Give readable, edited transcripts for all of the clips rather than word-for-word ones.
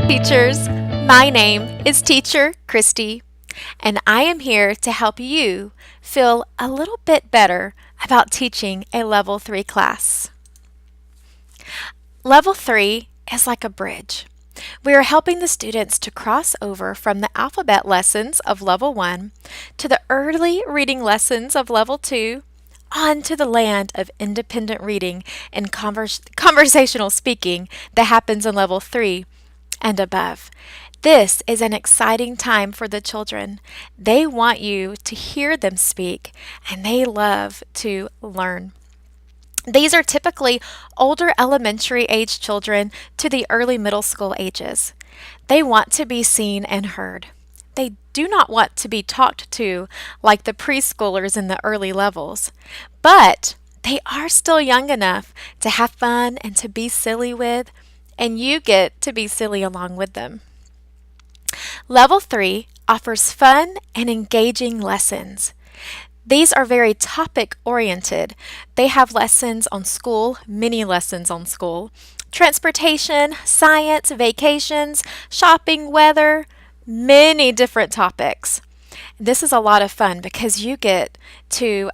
Teachers, my name is Teacher Christy, and I am here to help you feel a little bit better about teaching a Level 3 class. Level 3 is like a bridge. We are helping the students to cross over from the alphabet lessons of Level 1 to the early reading lessons of Level 2 onto the land of independent reading and conversational speaking that happens in Level 3 and above. This is an exciting time for the children. They want you to hear them speak, and they love to learn. These are typically older elementary age children to the early middle school ages. They want to be seen and heard. They do not want to be talked to like the preschoolers in the early levels, but they are still young enough to have fun and to be silly with, and you get to be silly along with them. Level 3 offers fun and engaging lessons. These are very topic oriented. They have lessons on school, many lessons on school, transportation, science, vacations, shopping, weather, many different topics. This is a lot of fun because you get to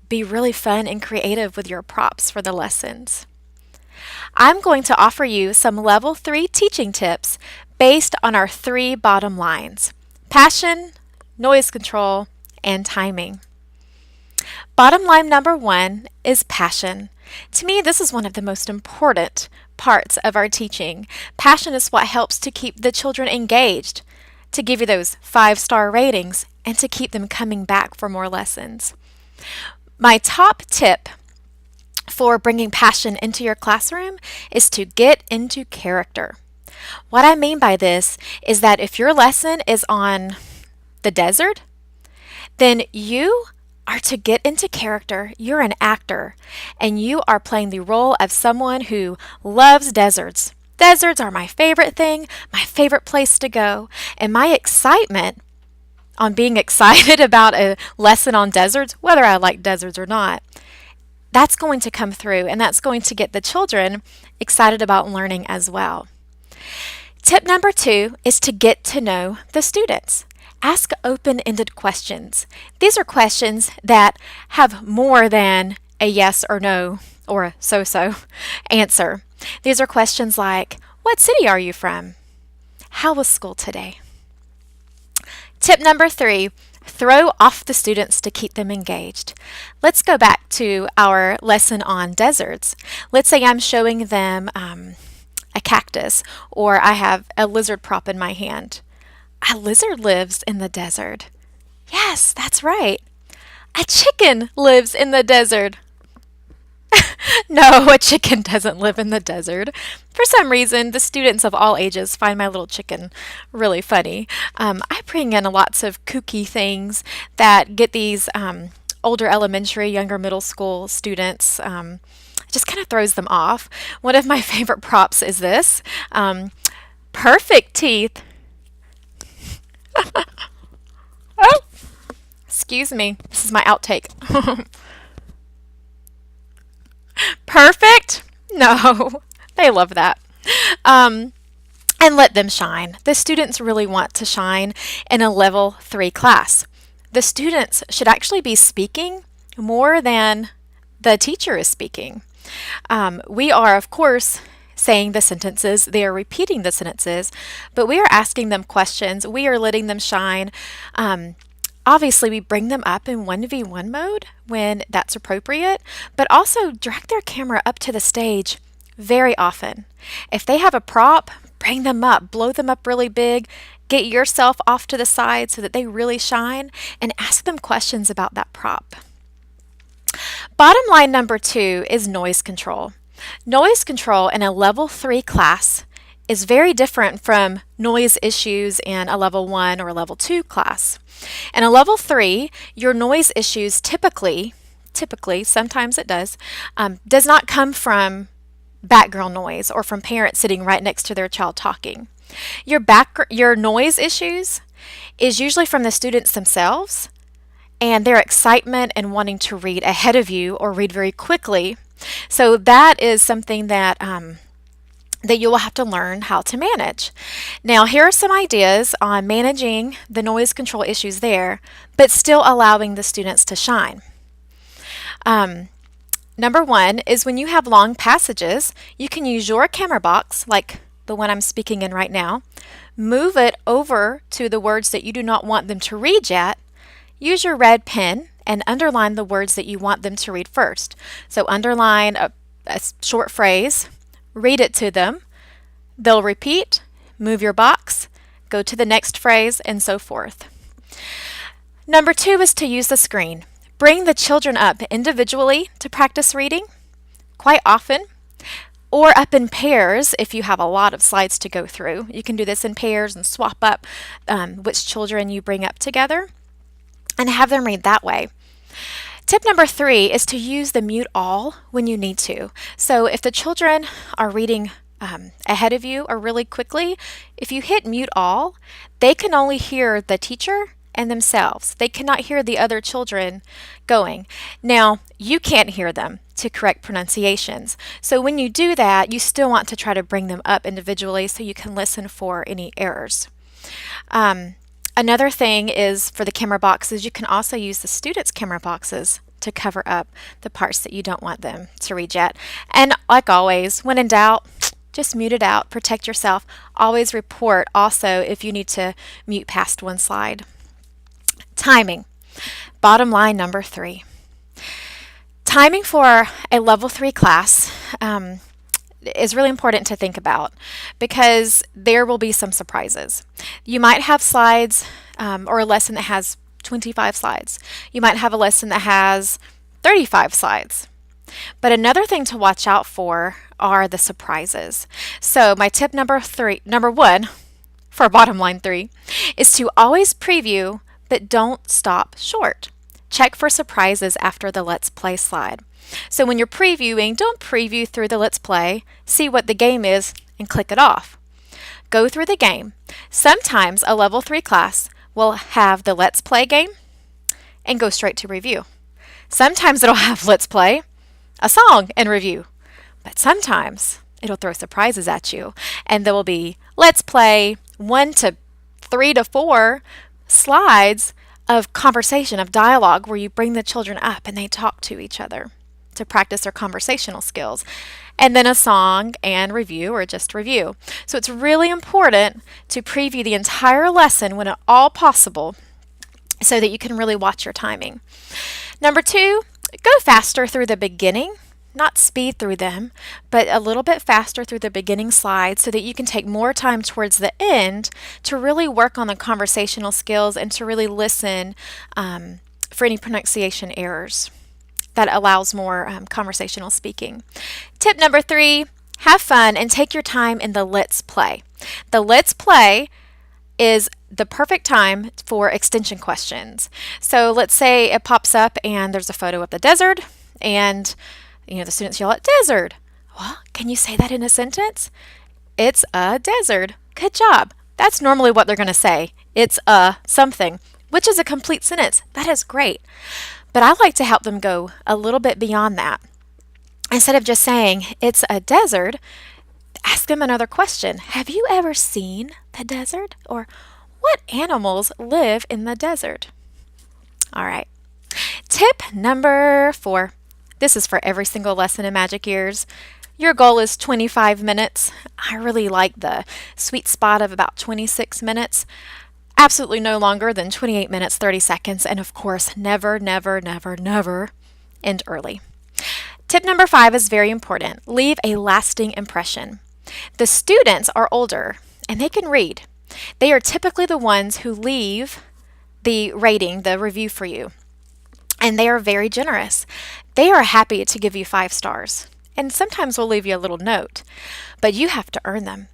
be really fun and creative with your props for the lessons. I'm going to offer you some Level 3 teaching tips based on our 3 bottom lines: passion, noise control, and timing. Bottom line number 1 is passion. To me, this is one of the most important parts of our teaching. Passion is what helps to keep the children engaged, to give you those 5-star ratings, and to keep them coming back for more lessons. My top tip for bringing passion into your classroom is to get into character. What I mean by this is that if your lesson is on the desert, then you are to get into character. You're an actor, and you are playing the role of someone who loves deserts. Deserts are my favorite thing, my favorite place to go, and my excitement on being excited about a lesson on deserts, whether I like deserts or not, that's going to come through, and that's going to get the children excited about learning as well. Tip number 2 is to get to know the students. Ask open-ended questions. These are questions that have more than a yes or no or a so-so answer. These are questions like, what city are you from? How was school today? Tip number 3, throw off the students to keep them engaged. Let's go back to our lesson on deserts. Let's say I'm showing them a cactus, or I have a lizard prop in my hand. A lizard lives in the desert. Yes, that's right. A chicken lives in the desert. No, a chicken doesn't live in the desert. For some reason, the students of all ages find my little chicken really funny. I bring in lots of kooky things that get these older elementary, younger middle school students, just kind of throws them off. One of my favorite props is this. Perfect teeth. Oh, excuse me. This is my outtake. Perfect? No, they love that. And let them shine. The students really want to shine in a Level 3 class. The students should actually be speaking more than the teacher is speaking. We are, of course, saying the sentences, they are repeating the sentences, but we are asking them questions, we are letting them shine. Obviously, we bring them up in 1v1 mode when that's appropriate, but also drag their camera up to the stage very often. If they have a prop, bring them up, blow them up really big, get yourself off to the side so that they really shine, and ask them questions about that prop. Bottom line number 2 is noise control. Noise control in a Level 3 class is very different from noise issues in a Level 1 or a Level 2 class. In a Level 3, your noise issues typically, sometimes it does not come from background noise or from parents sitting right next to their child talking. Your noise issues is usually from the students themselves and their excitement and wanting to read ahead of you or read very quickly. So that is something that that you will have to learn how to manage. Now, here are some ideas on managing the noise control issues there, but still allowing the students to shine. Number one is when you have long passages, you can use your camera box, like the one I'm speaking in right now, move it over to the words that you do not want them to read yet, use your red pen and underline the words that you want them to read first. So underline a short phrase, read it to them, they'll repeat, move your box, go to the next phrase, and so forth. Number two is to use the screen. Bring the children up individually to practice reading, quite often, or up in pairs if you have a lot of slides to go through. You can do this in pairs and swap up which children you bring up together and have them read that way. Tip number three is to use the mute all when you need to. So if the children are reading ahead of you or really quickly, if you hit mute all, they can only hear the teacher and themselves. They cannot hear the other children going. Now, you can't hear them to correct pronunciations. So when you do that, you still want to try to bring them up individually so you can listen for any errors. Another thing is for the camera boxes, you can also use the students' camera boxes to cover up the parts that you don't want them to read yet. And like always, when in doubt, just mute it out, protect yourself. Always report also if you need to mute past one slide. Timing. Bottom line number three. Timing for a level 3 class is really important to think about because there will be some surprises. You might have slides or a lesson that has 25 slides. You might have a lesson that has 35 slides. But another thing to watch out for are the surprises. So my tip number one for bottom line 3 is to always preview but don't stop short. Check for surprises after the Let's Play slide. So when you're previewing, don't preview through the Let's Play, see what the game is, and click it off. Go through the game. Sometimes a level 3 class will have the Let's Play game and go straight to review. Sometimes it'll have Let's Play, a song, and review. But sometimes it'll throw surprises at you, and there will be Let's Play 1 to 3 to 4 slides of conversation, of dialogue, where you bring the children up and they talk to each other to practice their conversational skills, and then a song and review or just review. So it's really important to preview the entire lesson when at all possible so that you can really watch your timing. Number 2, go faster through the beginning. Not speed through them, but a little bit faster through the beginning slides so that you can take more time towards the end to really work on the conversational skills and to really listen for any pronunciation errors. That allows more conversational speaking. Tip number 3, have fun and take your time in the Let's Play. The Let's Play is the perfect time for extension questions. So let's say it pops up and there's a photo of the desert and the students yell out, desert. Well, can you say that in a sentence? It's a desert. Good job. That's normally what they're going to say. It's a something, which is a complete sentence. That is great. But I like to help them go a little bit beyond that. Instead of just saying, it's a desert, ask them another question. Have you ever seen the desert? Or what animals live in the desert? All right. Tip number 4. This is for every single lesson in MagicEars. Your goal is 25 minutes. I really like the sweet spot of about 26 minutes. Absolutely no longer than 28 minutes, 30 seconds. And of course, never, never, never, never end early. Tip number 5 is very important. Leave a lasting impression. The students are older and they can read. They are typically the ones who leave the rating, the review for you. And they are very generous. They are happy to give you 5 stars. And sometimes we'll leave you a little note, but you have to earn them.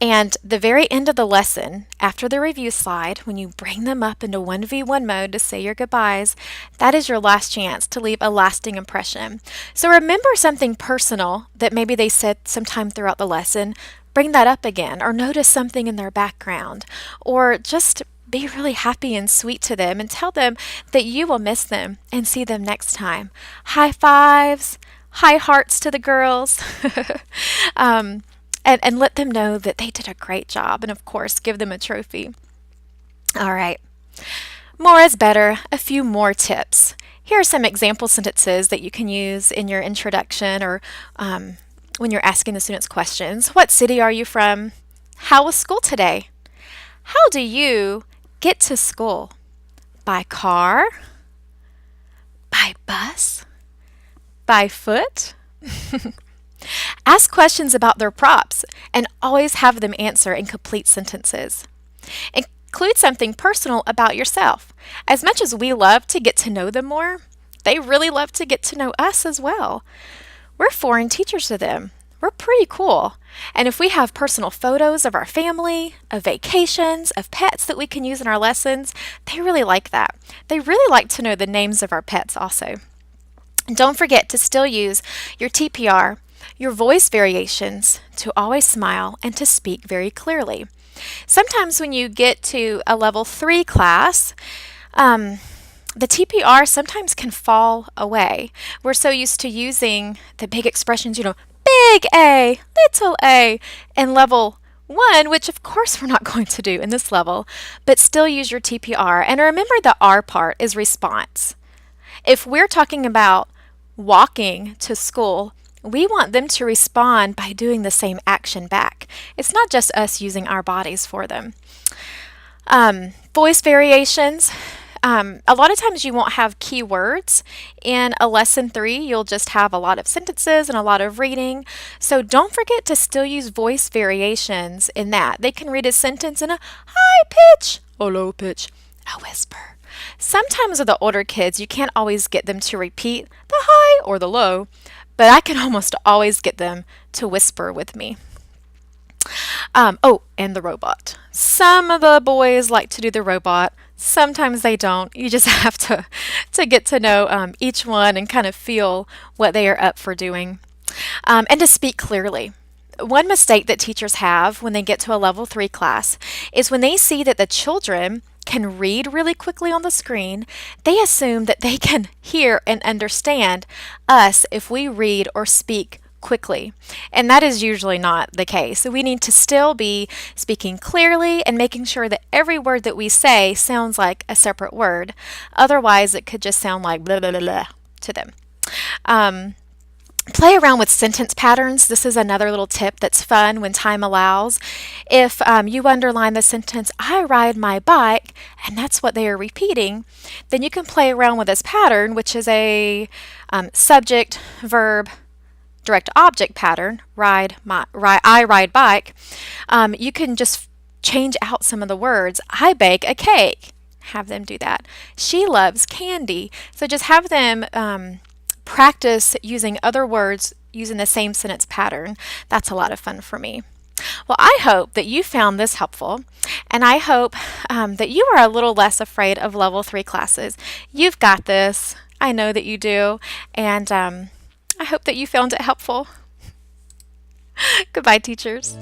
And the very end of the lesson, after the review slide, when you bring them up into 1v1 mode to say your goodbyes, that is your last chance to leave a lasting impression. So remember something personal that maybe they said sometime throughout the lesson, bring that up again, or notice something in their background, or just be really happy and sweet to them and tell them that you will miss them and see them next time. High fives, high hearts to the girls. and let them know that they did a great job, and of course, give them a trophy. All right. More is better. A few more tips. Here are some example sentences that you can use in your introduction or when you're asking the students questions. What city are you from? How was school today? How do you get to school? By car? By bus? By foot? Ask questions about their props and always have them answer in complete sentences. Include something personal about yourself. As much as we love to get to know them more, they really love to get to know us as well. We're foreign teachers to them. We're pretty cool. And if we have personal photos of our family, of vacations, of pets that we can use in our lessons, they really like that. They really like to know the names of our pets also. And don't forget to still use your TPR, your voice variations, to always smile and to speak very clearly. Sometimes when you get to a level 3 class, the TPR sometimes can fall away. We're so used to using the big expressions, big A, little a, in level 1, which of course we're not going to do in this level, but still use your TPR. And remember the R part is response. If we're talking about walking to school, we want them to respond by doing the same action back. It's not just us using our bodies for them. Voice variations. A lot of times you won't have keywords. In a lesson 3, you'll just have a lot of sentences and a lot of reading. So don't forget to still use voice variations in that. They can read a sentence in a high pitch, a low pitch, a whisper. Sometimes with the older kids, you can't always get them to repeat the high or the low, but I can almost always get them to whisper with me. And the robot. Some of the boys like to do the robot. Sometimes they don't. You just have to get to know each one and kind of feel what they are up for doing. And to speak clearly. One mistake that teachers have when they get to a level 3 class is when they see that the children can read really quickly on the screen, they assume that they can hear and understand us if we read or speak quickly. And that is usually not the case. So we need to still be speaking clearly and making sure that every word that we say sounds like a separate word. Otherwise, it could just sound like blah, blah, blah, blah to them. Play around with sentence patterns. This is another little tip that's fun when time allows. If you underline the sentence, I ride my bike, and that's what they are repeating, then you can play around with this pattern, which is a subject, verb, direct object pattern, I ride bike. You can just change out some of the words. I bake a cake. Have them do that. She loves candy. So just have them practice using other words using the same sentence pattern. That's a lot of fun for me. Well, I hope that you found this helpful, and I hope that you are a little less afraid of level 3 classes. You've got this. I know that you do, and I hope that you found it helpful. Goodbye, teachers.